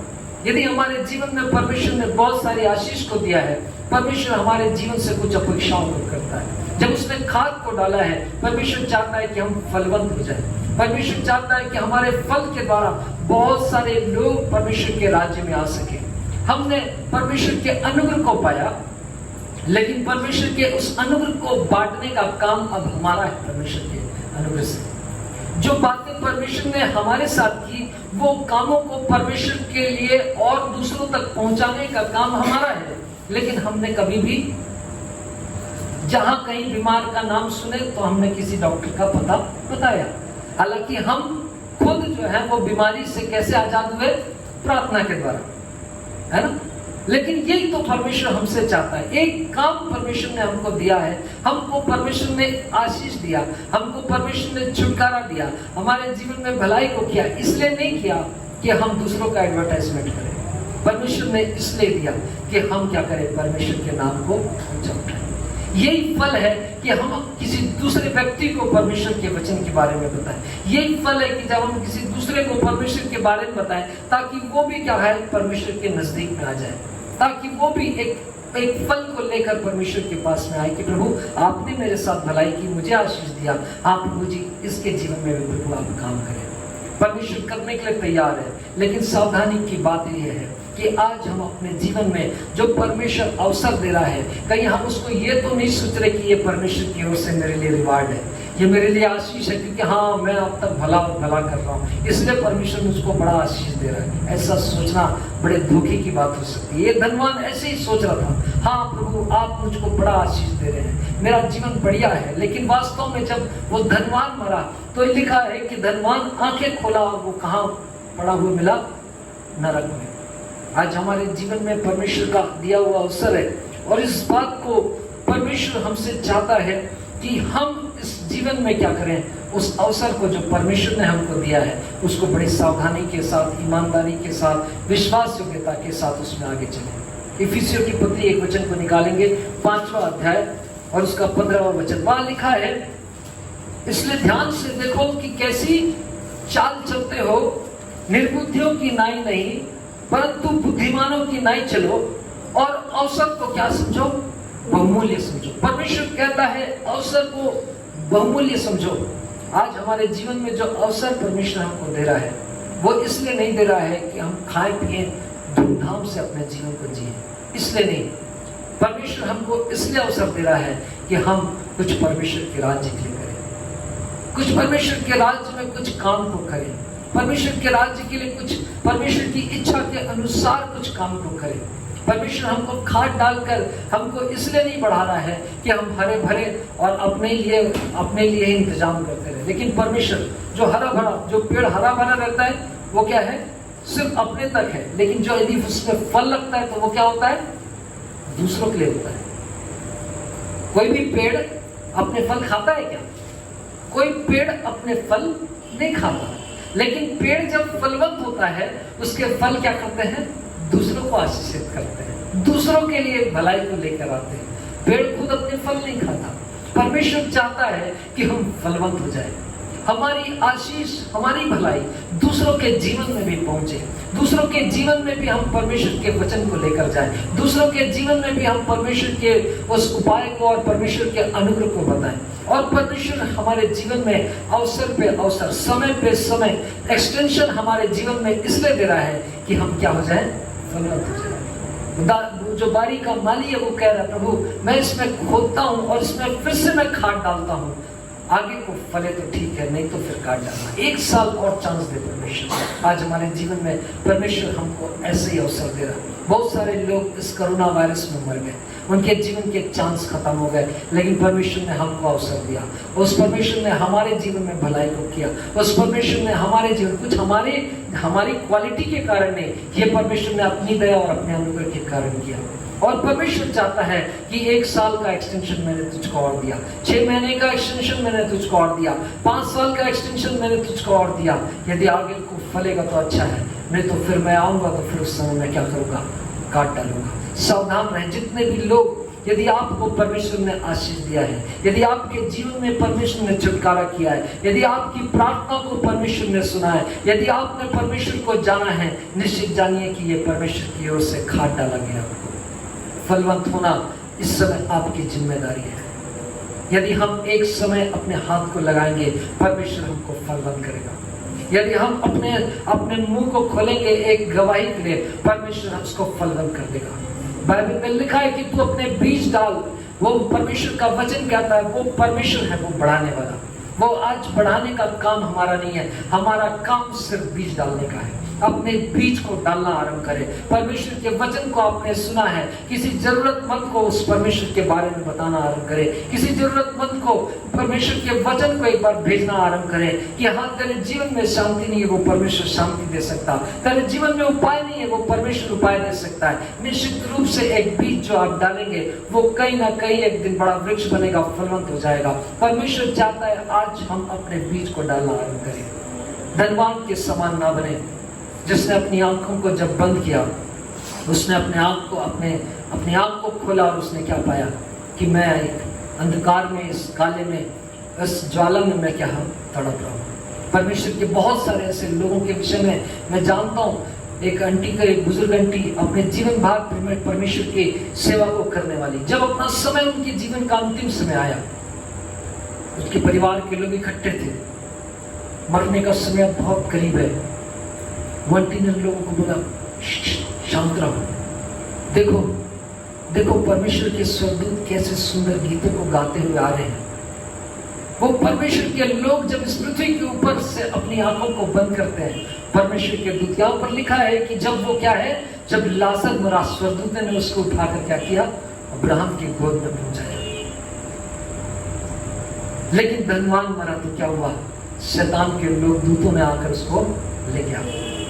यदि हमारे जीवन में परमेश्वर ने बहुत सारी आशीष को दिया है, परमेश्वर हमारे जीवन से कुछ अपेक्षाओं को करता है। जब उसने खाद को डाला है, परमेश्वर चाहता है कि हम फलवंत हो जाए। परमेश्वर चाहता है कि हमारे फल के द्वारा बहुत सारे लोग परमेश्वर के राज्य में आ सके। हमने परमेश्वर के अनुग्रह को पाया, लेकिन परमेश्वर के उस अनुग्रह को बांटने का काम अब हमारा है। परमेश्वर के अनुग्रह से जो बातें परमेश्वर ने हमारे साथ की, वो कामों को परमेश्वर के लिए और दूसरों तक पहुंचाने का काम हमारा है। लेकिन हमने कभी भी जहां कहीं बीमार का नाम सुने तो हमने किसी डॉक्टर का पता बताया। हालांकि हम खुद जो है वो बीमारी से कैसे आजाद हुए? प्रार्थना के द्वारा, है ना। लेकिन यही तो परमेश्वर हमसे चाहता है। एक काम परमेश्वर ने हमको दिया है, हमको परमेश्वर ने आशीष दिया, हमको परमेश्वर ने छुटकारा दिया, हमारे जीवन में भलाई को किया। इसलिए नहीं किया कि हम दूसरों का एडवर्टाइजमेंट करें, परमेश्वर ने इसलिए दिया कि हम क्या करें? परमेश्वर के नाम को ऊंचा उठाएं। यही फल है कि हम किसी दूसरे व्यक्ति को परमेश्वर के वचन के बारे में बताएं। यही फल है कि जब हम किसी दूसरे को परमेश्वर के बारे में बताएं, ताकि वो भी क्या है? परमेश्वर के नजदीक में आ जाए, ताकि वो भी एक फल को लेकर परमेश्वर के पास में आए कि प्रभु आपने मेरे साथ भलाई की, मुझे आशीष दिया, आप प्रभु जी इसके जीवन में भी प्रभु आप काम करें। परमेश्वर करने के लिए तैयार है, लेकिन सावधानी की बात यह है कि आज हम अपने जीवन में जो परमेश्वर अवसर दे रहा है, कहीं हम उसको ये तो नहीं सोच रहे कि ये परमेश्वर की ओर से मेरे लिए रिवार्ड है। ये मेरे लिए आशीष है, क्योंकि हाँ मैं अब तक भला भला कर रहा हूँ, इसलिए परमेश्वर मुझको बड़ा आशीष दे रहा है। ऐसा सोचना बड़े धोखे की बात हो सकती है। ये धनवान ऐसे ही सोच रहा था, हाँ प्रभु आप मुझको बड़ा आशीष दे रहे हैं, मेरा जीवन बढ़िया है। लेकिन वास्तव में जब वो धनवान मरा तो लिखा है कि धनवान आंखें खोला और वो कहाँ पड़ा हुआ मिला? नरक में। आज हमारे जीवन में परमेश्वर का दिया हुआ अवसर है, और इस बात को परमेश्वर हमसे चाहता है कि हम इस जीवन में क्या करें। उस अवसर को जो परमेश्वर ने हमको दिया है उसको बड़ी सावधानी के साथ, ईमानदारी के साथ, विश्वास योग्यता के साथ उसमें आगे चलें। इफिसियों की पत्री एक वचन को निकालेंगे, 5वां अध्याय और उसका 15वां वचन। वहां लिखा है, इसलिए ध्यान से देखो कि कैसी चाल चलते हो, निर्बुद्धियों की नाई नहीं परंतु बुद्धिमानों की नाई चलो, और अवसर को क्या समझो? बहुमूल्य समझो। परमेश्वर कहता है अवसर को बहुमूल्य समझो। आज हमारे जीवन में जो अवसर परमेश्वर हमको दे रहा है वो इसलिए नहीं दे रहा है कि हम खाएं पिए धूमधाम से अपने जीवन को जिए, इसलिए नहीं। परमेश्वर हमको इसलिए अवसर दे रहा है कि हम कुछ परमेश्वर के राज्य के लिए करें, कुछ परमेश्वर के राज्य में कुछ काम को करें, परमेश्वर के राज्य के लिए कुछ परमेश्वर की इच्छा के अनुसार कुछ काम को करें। परमेश्वर हमको खाद डालकर हमको इसलिए नहीं बढ़ा रहा है कि हम हरे भरे और अपने लिए ही इंतजाम करते रहे। लेकिन परमेश्वर जो हरा भरा, जो पेड़ हरा भरा रहता है वो क्या है? सिर्फ अपने तक है, लेकिन जो यदि उसमें फल लगता है तो वो क्या होता है? दूसरों के लिए होता है। कोई भी पेड़ अपने फल खाता है क्या? कोई पेड़ अपने फल नहीं खाता, लेकिन पेड़ जब फलवंत होता है उसके फल क्या करते हैं? दूसरों को आशीषित करते हैं, दूसरों के लिए भलाई को लेकर आते हैं। पेड़ खुद अपने फल नहीं खाता। परमेश्वर चाहता है कि हम फलवंत हो जाए, हमारी आशीष, हमारी भलाई दूसरों के जीवन में भी पहुंचे, दूसरों के जीवन में भी हम परमेश्वर के वचन को लेकर जाएं, दूसरों के जीवन में भी हम परमेश्वर के उस उपाय को और परमेश्वर के अनुग्रह को बताएं। और परमेश्वर हमारे जीवन में अवसर पे अवसर, समय पे समय एक्सटेंशन हमारे जीवन में इसलिए दे रहा है कि हम क्या हो जाए? फलवंत हो जाए। जो बारी का माली है वो कह रहा है, प्रभु मैं इसमें खोदता हूं और इसमें फिर से मैं खाद डालता हूं, आगे को फले तो ठीक है, नहीं तो फिर काट डालना। 1 साल और चांस दे परमेश्वर। आज हमारे जीवन में परमेश्वर हमको ऐसे ही अवसर दे रहा है। बहुत सारे लोग इस कोरोना वायरस में मर गए, उनके जीवन के चांस खत्म हो गए, लेकिन परमेश्वर ने हमको अवसर दिया। उस परमेश्वर ने हमारे जीवन में भलाई को किया। उस परमेश्वर ने हमारे जीवन कुछ हमारी क्वालिटी के कारण नहीं, ये परमेश्वर ने अपनी दया और अपने अनुग्रह के कारण किया। और परमेश्वर चाहता है कि 1 साल का एक्सटेंशन मैंने तुझको और दिया, 6 महीने का एक्सटेंशन मैंने तुझको और दिया, 5 साल का एक्सटेंशन मैंने तुझको और दिया। यदि आगे को फलेगा तो अच्छा है, नहीं तो फिर मैं आऊंगा तो फिर उस समय मैं क्या करूंगा? काट डालूंगा। सावधान रहें। जितने भी लोग, यदि आपको परमेश्वर ने आशीष दिया है, यदि आपके जीवन में परमेश्वर ने छुटकारा किया है, यदि आपकी प्रार्थना को परमेश्वर ने सुना है, यदि आपने परमेश्वर को जाना है, निश्चित जानिए कि ये परमेश्वर की ओर से खाद डाला गया। फलवंत होना इस समय आपकी जिम्मेदारी है। यदि हम एक समय अपने हाथ को लगाएंगे, परमेश्वर हमको फलवंत करेगा। यदि हम अपने मुंह को खोलेंगे एक गवाही के लिए, परमेश्वर उसको फलवंत कर देगा। बाइबल में लिखा है कि तू अपने बीज डाल। वो परमेश्वर का वचन कहता है, वो परमेश्वर है, वो बढ़ाने वाला। वो आज बढ़ाने का काम हमारा नहीं है, हमारा काम सिर्फ बीज डालने का है। अपने बीज को डालना आरंभ करें। परमेश्वर के वचन को आपने सुना है, किसी जरूरतमंद को उस परमेश्वर के बारे में बताना आरंभ करें। किसी जरूरतमंद को परमेश्वर के वचन को एक बार भेजना आरंभ करें कि हाँ, तेरे जीवन में शांति नहीं है, वो परमेश्वर शांति दे सकता। तेरे जीवन में उपाय नहीं है, वो परमेश्वर उपाय दे सकता है। निश्चित रूप से एक बीज जो आप डालेंगे वो कहीं ना कहीं एक दिन बड़ा वृक्ष बनेगा, फलवंत हो जाएगा। परमेश्वर चाहता है आज हम अपने बीज को डालना आरंभ करें। धनवान के समान ना बने, जिसने अपनी आंखों को जब बंद किया, उसने अपनी आंख को खोला और उसने क्या पाया कि मैं एक अंधकार में, इस काले में, इस ज्वाला में मैं क्या तड़प रहा हूँ। परमेश्वर के बहुत सारे ऐसे लोगों के विषय में मैं जानता हूँ। एक आंटी का, एक बुजुर्ग आंटी अपने जीवन भाग में परमेश्वर की सेवा को करने वाली, जब अपना समय, उनके जीवन का अंतिम समय आया, उसके परिवार के लोग इकट्ठे थे, मरने का समय बहुत करीब है। वो आंटी ने लोगों को बोला, शांत रहो, देखो देखो परमेश्वर के स्वर्गदूत कैसे सुंदर गीतों को गाते हुए आ रहे हैं। वो परमेश्वर के लोग जब इस पृथ्वी के ऊपर से अपनी आंखों को बंद करते हैं, परमेश्वर के दूत, यहाँ पर लिखा है कि जब वो क्या है, जब लाजर मरा, स्वर्गदूत ने उसको उठाकर क्या किया, अब्राहम की गोद में पहुंचाया। लेकिन धनवान मरा तो क्या हुआ, शैतान के लोग दूतों ने आकर उसको ले गया।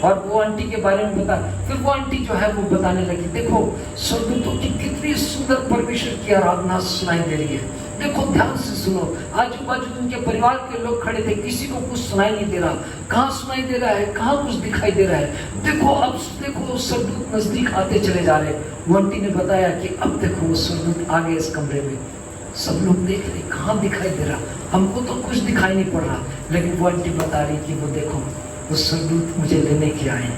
और वो आंटी के बारे में बता, फिर वो आंटी जो है वो बताने लगी, देखो स्वर्गदूतों की कितनी सुंदर परमेश्वर की आराधना सुनाई दे रही है, देखो ध्यान से सुनो, आजू बाजू उनके परिवार के लोग खड़े थे, किसी को कुछ सुनाई नहीं दे रहा, कहाँ सुनाई दे रहा है, कहाँ कुछ दिखाई दे रहा है, देखो अब देखो स्वर्गदूत नजदीक आते चले जा रहे। वो आंटी ने बताया कि अब देखो वो स्वर्गदूत आ गए इस कमरे में, सब लोग देख रहे, कहाँ दिखाई दे रहा, हमको तो कुछ दिखाई नहीं पड़ रहा, लेकिन वो आंटी बता रही कि वो देखो वो स्वर्गदूत मुझे लेने के आए।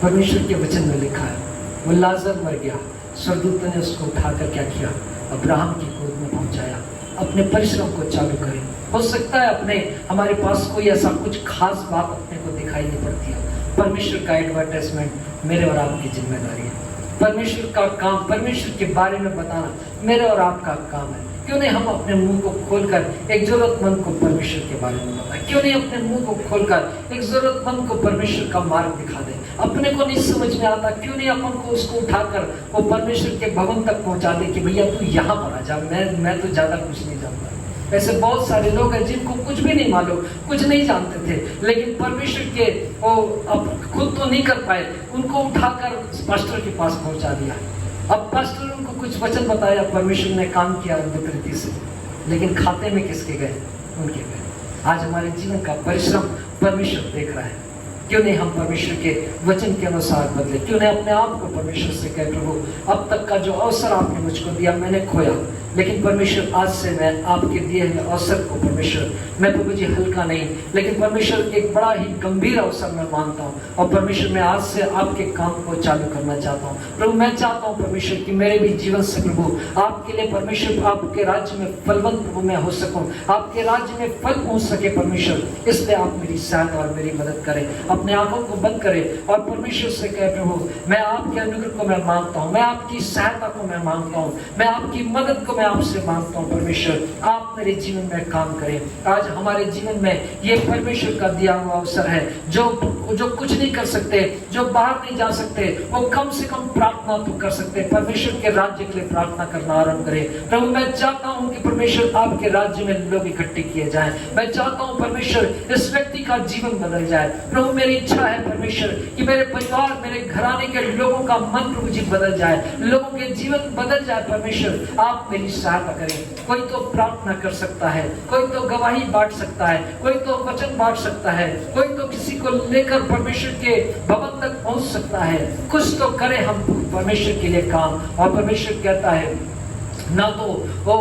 परमेश्वर के वचन में लिखा है, वो लाजर मर गया, स्वर्गदूत ने उसको उठाकर क्या किया, अब्राहम की गोद में पहुंचाया। अपने परिश्रम को चालू करें। हो सकता है अपने हमारे पास कोई ऐसा कुछ खास बात अपने को दिखाई नहीं पड़ती है, परमेश्वर का एडवर्टाइजमेंट मेरे और आपकी जिम्मेदारी है। परमेश्वर का काम, परमेश्वर के बारे में बताना मेरे और आपका काम है। क्यों नहीं हम अपने मुंह को खोलकर एक जरूरतमंद को परमेश्वर के बारे में बताएं, क्यों नहीं अपने मुंह को खोलकर एक जरूरतमंद को परमेश्वर का मार्ग दिखा दें। अपने को नहीं समझ में आता, क्यों नहीं अपन को उसको उठाकर वो परमेश्वर के भवन तक पहुंचा दे कि भैया तू यहाँ पर आ जा, मैं तो ज्यादा कुछ नहीं जानता। ऐसे बहुत सारे लोग हैं जिनको कुछ भी नहीं मालूम, कुछ नहीं जानते थे, लेकिन परमेश्वर के वो अब खुद तो नहीं कर पाए, उनको उठाकर पास्टर के पास पहुंचा दिया। अब पास्टर ने उनको कुछ वचन बताया, परमेश्वर ने काम किया विकृति से, लेकिन खाते में किसके गए, उनके गए। आज हमारे जीवन का परिश्रम परमेश्वर देख रहा है, क्यों नहीं हम परमेश्वर के वचन के अनुसार बदले, क्यों नहीं अपने आप को परमेश्वर से कहे, प्रभु अब तक का जो अवसर आपने मुझको दिया मैंने खोया, लेकिन परमेश्वर आज से मैं आपके दिए हुए अवसर को परमेश्वर, मैं प्रभु जी हल्का नहीं, लेकिन परमेश्वर एक बड़ा ही गंभीर अवसर मैं मानता हूँ। और परमेश्वर मैं आज से आपके काम को चालू करना चाहता हूँ। प्रभु मैं चाहता हूँ परमेश्वर कि मेरे भी जीवन से प्रभु आपके लिए परमेश्वर, आपके राज्य में फलवंत प्रभु मैं हो सकूँ, आपके राज्य में फल पहुँच सके परमेश्वर, इसलिए आप मेरी सहायता और मेरी मदद करें। अपने आंखों को बंद करें और परमेश्वर से कहे, प्रभु मैं आपके अनुग्रह को मैं मांगता हूँ, मैं आपकी सहायता को मैं मांगता हूँ, मैं आपकी मदद को मैं आपसे मांगता हूँ। परमेश्वर आप मेरे जीवन में काम करें। आज हमारे जीवन में ये परमेश्वर का दिया हुआ अवसर है, जो कुछ नहीं कर सकते, जो बाहर नहीं जा सकते, वो कम से कम प्रार्थना तो कर सकते। परमेश्वर के राज्य के लिए प्रार्थना करना आरंभ करें। प्रभु मैं चाहता हूँ कि परमेश्वर आपके राज्य में लोग इकट्ठे किए जाएं। मैं चाहता हूँ परमेश्वर इस व्यक्ति का जीवन बदल जाए। प्रभु मेरी इच्छा है परमेश्वर कि मेरे परिवार, मेरे घराने के लोगों का मन प्रभु जी बदल जाए, लोगों के जीवन बदल जाए। परमेश्वर आप मेरी सहायता करें। कोई तो प्रार्थना कर सकता है, कोई तो गवाही बांट सकता है, कोई तो वचन बांट सकता है, कोई तो किसी को लेकर परमेश्वर के भवन तक पहुंच सकता है। कुछ तो करें हम परमेश्वर के लिए काम। और परमेश्वर कहता है ना तो वो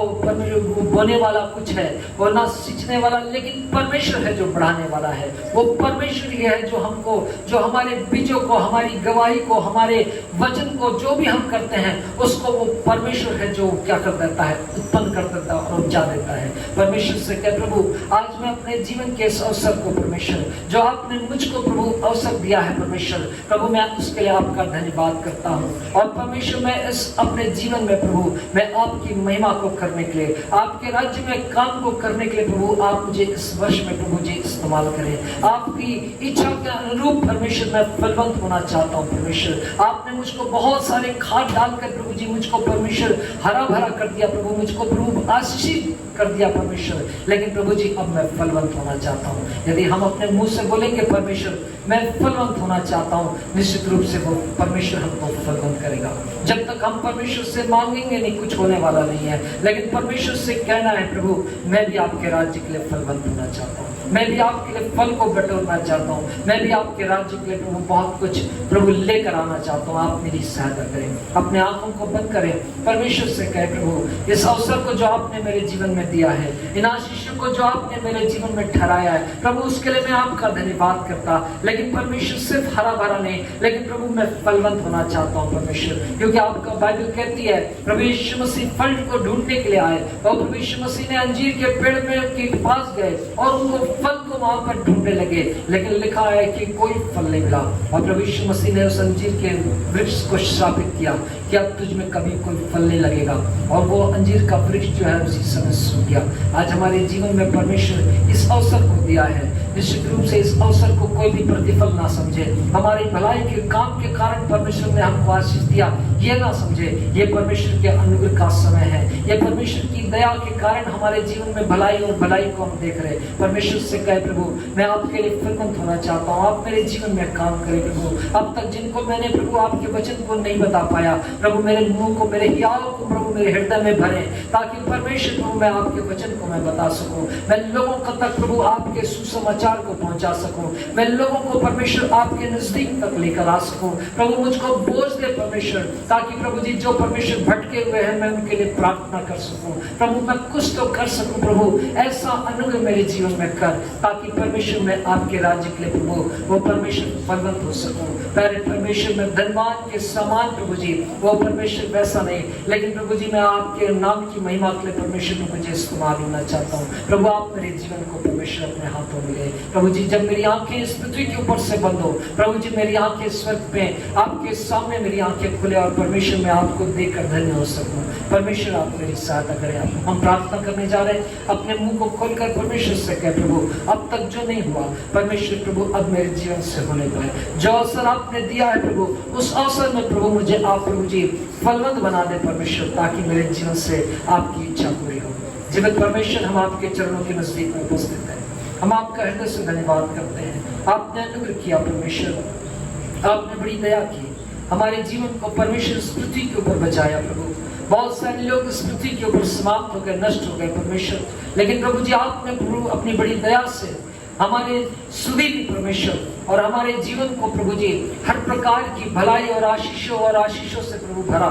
बोने वाला कुछ है और ना सींचने वाला, लेकिन परमेश्वर है जो बढ़ाने वाला है। वो परमेश्वर ही है जो हमको, जो हमारे बीजों को, हमारी गवाही को, हमारे वचन को, जो भी हम करते हैं उसको वो परमेश्वर है जो क्या कर देता है, उत्पन्न कर देता है और उपजा देता है। परमेश्वर से कह, प्रभु आज मैं अपने जीवन के इस अवसर को परमेश्वर, जो आपने मुझको प्रभु अवसर दिया है परमेश्वर, प्रभु मैं उसके लिए आपका धन्यवाद करता हूँ। और परमेश्वर मैं इस अपने जीवन में प्रभु मैं आपकी महिमा को करने के लिए, आपके राज्य में काम को करने के लिए प्रभु आप मुझे इस वर्ष में प्रभु जी इस्तेमाल करें। आपकी इच्छा के अनुरूप परमेश्वर मैं फलवंत होना चाहता हूँ। परमेश्वर आपने मुझको बहुत सारे खाद डालकर प्रभु जी मुझको परमेश्वर हरा भरा कर दिया, प्रभु मुझको प्रभु आशीष कर दिया परमेश्वर, लेकिन प्रभु जी अब मैं फलवंत होना चाहता हूँ। यदि हम अपने मुंह से बोलेंगे परमेश्वर मैं फलवंत होना चाहता हूँ, निश्चित रूप से वो परमेश्वर हमको फलवंत करेगा। जब तक हम परमेश्वर से मांगेंगे नहीं, कुछ होने वाला नहीं है, लेकिन परमेश्वर से कहना है, प्रभु मैं भी आपके राज्य के लिए फलवंत होना चाहता हूँ, मैं भी आपके लिए फल को बटोरना चाहता हूँ, मैं भी आपके राज्य के लिए प्रभु बहुत कुछ प्रभु लेकर आना चाहता हूँ। आप मेरी सहायता करें। अपने आंखों को बंद करें, परमेश्वर से कहे, प्रभु इस अवसर को जो आपने मेरे जीवन में दिया है, इन आशीषों को जो आपने मेरे जीवन में ठहराया है, प्रभु उसके लिए मैं आपका धन्यवाद करता। लेकिन परमेश्वर सिर्फ हरा भरा नहीं, लेकिन प्रभु मैं फलवंत होना चाहता हूँ परमेश्वर, क्योंकि आपका बाइबल कहती है प्रभु यीशु मसीह फल को ढूंढने के लिए आए, और प्रभु यीशु मसीह ने अंजीर के पेड़ में के पास गए और उनको फल को वहां पर ढूंढने लगे, लेकिन लिखा है कि कोई फल नहीं मिला। और प्रभु यीशु मसीह ने उस अंजीर के वृक्ष को श्रापित किया कि अब तुझ में कभी कोई फल नहीं लगेगा, और वो अंजीर का वृक्ष जो है उसी समय सूख गया। आज हमारे जीवन में परमेश्वर इस अवसर को दिया है, निश्चित रूप से इस अवसर को कोई भी प्रतिफल ना समझे, हमारी भलाई के काम के कारण परमेश्वर ने हमको आशीष दिया ये ना समझे, ये परमेश्वर के अनुग्रह का समय है, ये परमेश्वर की दया के कारण हमारे जीवन में भलाई और भलाई को हम देख रहे। परमेश्वर से कहे प्रभु मैं आपके लिए फलवंत होना चाहता हूँ, आप मेरे जीवन में काम करें प्रभु। अब तक जिनको मैंने प्रभु आपके वचन को नहीं बता पाया, प्रभु मेरे मुंह को, मेरे हियाव को प्रभु मेरे हृदय में भरे, ताकि परमेश्वर प्रभु मैं आपके वचन को मैं बता सकूं, मैं लोगों तक प्रभु आपके सुसमाचार को पहुंचा सकूं, मैं लोगों को परमेश्वर आपके नजदीक तक लेकर आ सकूं। प्रभु मुझको बोझ दे परमेश्वर, ताकि प्रभु जी जो परमेश्वर भटके हुए हैं मैं उनके लिए प्रार्थना कर सकूं। प्रभु मैं कुछ तो कर सकूं प्रभु, ऐसा अनुग्रह मेरे जीवन में कर, ताकि परमेश्वर मैं आपके राज्य के लिए प्रभु वो परमेश्वर फलवंत हो सकूं। पहले परमेश्वर मैं धनवान के समान प्रभु जी वो परमेश्वर वैसा नहीं, लेकिन प्रभु जी मैं आपके नाम की महिमा के लिए परमेश्वर को मुझे इस्तेमाल होना चाहता हूँ। प्रभु आप मेरे जीवन को परमेश्वर अपने हाथों में ले। प्रभु जी जब मेरी आंखें इस पृथ्वी के ऊपर से बंद हो, प्रभु जी मेरी आंखें स्वर्ग पे आपके सामने मेरी आंखें खुले, और परमेश्वर मैं आपको देखकर धन्य हो सकूं। परमेश्वर आप मेरी सहायता करें। हम प्रार्थना करने जा रहे हैं, अपने मुंह को खोलकर परमेश्वर से कहे प्रभु अब तक जो नहीं हुआ परमेश्वर प्रभु अब मेरे जीवन से होने पाए। जो अवसर आपने दिया है प्रभु उस अवसर में प्रभु मुझे आप प्रभु जी फलवंत बना दे परमेश्वर, ताकि मेरे जीवन से आपकी इच्छा पूरी हो। जीवित परमेश्वर हम आपके चरणों के नजदीक में उपस्थित हैं, हम आपका हृदय से धन्यवाद करते हैं। आपने अनुग्रह किया परमेश्वर, आपने बड़ी दया की, हमारे जीवन को परमेश्वर इस पृथ्वी के ऊपर बचाया प्रभु। बहुत सारे लोग इस पृथ्वी के ऊपर समाप्त हो गए, नष्ट हो गए परमेश्वर, लेकिन प्रभु जी आपने प्रभु अपनी बड़ी दया से हमारे सुदीप परमेश्वर और हमारे जीवन को प्रभु जी हर प्रकार की भलाई और आशीषों से प्रभु भरा।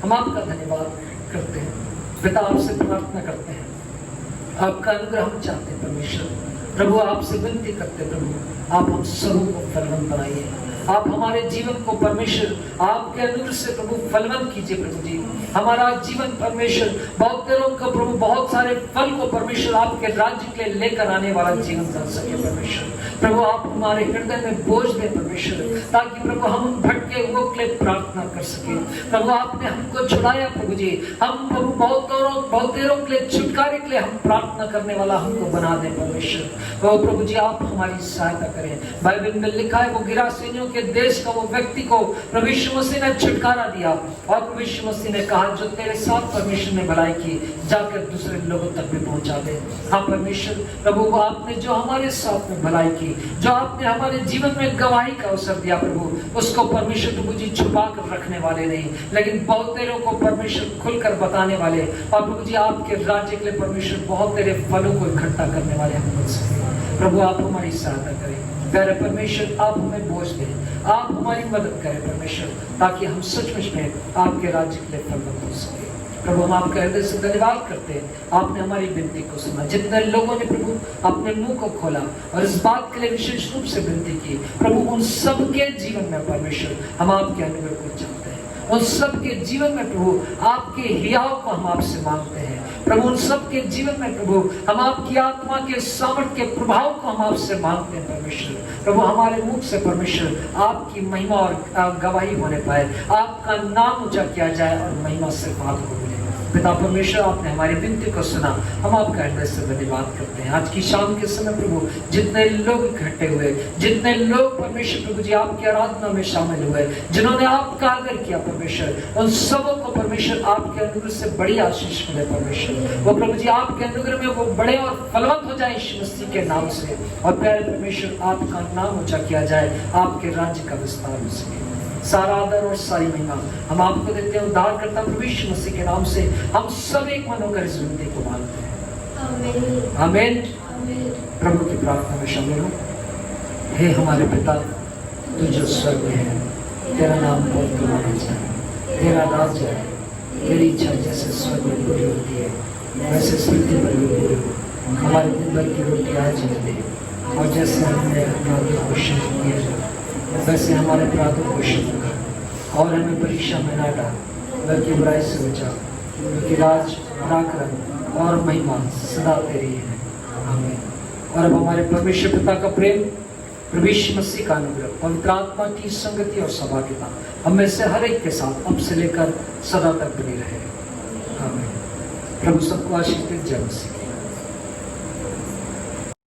हम आपका धन्यवाद करते हैं पिता, आपसे प्रार्थना करते हैं, आपका अनुग्रह हम चाहते हैं परमेश्वर। प्रभु आपसे विनती करते हैं प्रभु आप हम सबों को फलवंत बनाइए, आप हमारे जीवन को परमेश्वर आपके अनुग्रह से प्रभु फलवंत कीजिए प्रभु जी। हमारा जीवन परमेश्वर बहुत देरों का प्रभु बहुत सारे फल को परमेश्वर आपके राज्य के लिए लेकर आने वाला जीवन बन सके परमेश्वर। प्रभु आप हमारे हृदय में बोझ दे परमेश्वर, ताकि प्रभु हम भटके हुए के लिए प्रार्थना कर सके। प्रभु आपने हमको छुड़ाया प्रभु जी, हम प्रभु बहुत देरों के लिए छुटकारे के लिए हम प्रार्थना करने वाला हमको बना दे परमेश्वर। और प्रभु जी आप हमारी सहायता करें। बाइबल में लिखा है वो गिरासेनियों के देश का वो व्यक्ति को प्रभु यीशु मसीह ने छुटकारा दिया, और प्रभु यीशु मसीह ने कहा जो तेरे साथ परमेश्वर ने भलाई की जाकर दूसरे लोगों तक भी पहुंचा दे। हाँ परमेश्वर प्रभु आपने जो हमारे साथ में भलाई की, जो आपने हमारे जीवन में गवाही का अवसर दिया प्रभु, उसको परमेश्वर प्रभु जी छुपा कर रखने वाले नहीं, लेकिन बहुत तेरों को परमेश्वर खुलकर बताने वाले, और प्रभु जी आपके राज्य के लिए परमेश्वर बहुत तेरे फलों को इकट्ठा करने वाले हम बन सके। प्रभु आप हमारी सहायता करें, प्यारे परमेश्वर आप हमें बोझ दें, आप हमारी मदद करें परमेश्वर, ताकि हम सचमुच में आपके राज्य के लिए फलवंत हो सके। प्रभु हम आपके हृदय से धन्यवाद करते हैं, आपने हमारी विनती को सुना। जितने लोगों ने प्रभु अपने मुंह को खोला और इस बात के लिए विशेष रूप से विनती की प्रभु, उन सबके जीवन में परमेश्वर हम आपके अनुग्रह को चाहते हैं, उन सबके जीवन में प्रभु आपके हियाव को हम आपसे मांगते हैं प्रभु, उन सबके जीवन में प्रभु हम आपकी आत्मा के सामर्थ्य के प्रभाव को हम आपसे मांगते हैं परमेश्वर। प्रभु हमारे मुख से परमेश्वर आपकी महिमा और गवाही होने पाए, आपका नाम ऊंचा किया जाए और महिमा सिर्फ आपको मिले। पिता परमेश्वर आपने हमारी विनती को सुना, हम आपका हृदय से धन्यवाद करते हैं। आज की शाम के समय प्रभु जितने लोग इकट्ठे हुए, जितने लोग परमेश्वर प्रभु जी आपकी आराधना में शामिल हुए, जिन्होंने आपका आदर किया परमेश्वर, उन सबों को परमेश्वर आपके अनुग्रह से बड़ी आशीष मिले परमेश्वर। वो प्रभु जी आपके अनुग्रह में वो बड़े और फलवंत हो जाए यीशु मसीह के नाम से, और प्यारे परमेश्वर आपका नाम ऊंचा किया जाए, आपके राज्य का विस्तार हो सके। सारा आदर और सारी महिमा हम आपको देते हैं उद्धारकर्ता प्रभु यीशु मसीह के नाम से। हम सब एक मन होकर इस विनती को मानते हैं, आमीन। प्रभु की प्रार्थना में शामिल हो। हे हमारे पिता तू जो स्वर्ग में है, तेरा नाम पवित्र माना जाए, तेरा राज्य है, तेरी इच्छा जैसे स्वर्ग में पूरी होती है वैसे पृथ्वी पर भी पूरी हो। हमारे दिन भर की रोटी आज हमें दे, और जैसे हमने अपराधों को क्षमा किया वैसे हमारे अपराधों को क्षमा कर, और हमें परीक्षा में ना डाल बल्कि बुराई से बचा, क्योंकि राज पराक्रम और महिमा सदा तेरी है, आमीन। और अब हमारे परमेश्वर पिता का प्रेम प्रभु यीशु मसीह का अनुग्रह, पवित्र आत्मा की संगति और सहभागिता हम में से हर एक के साथ अब से लेकर सदा तक बनी रहे। आमीन। प्रभु सबको आशीष दे। जय मसीह।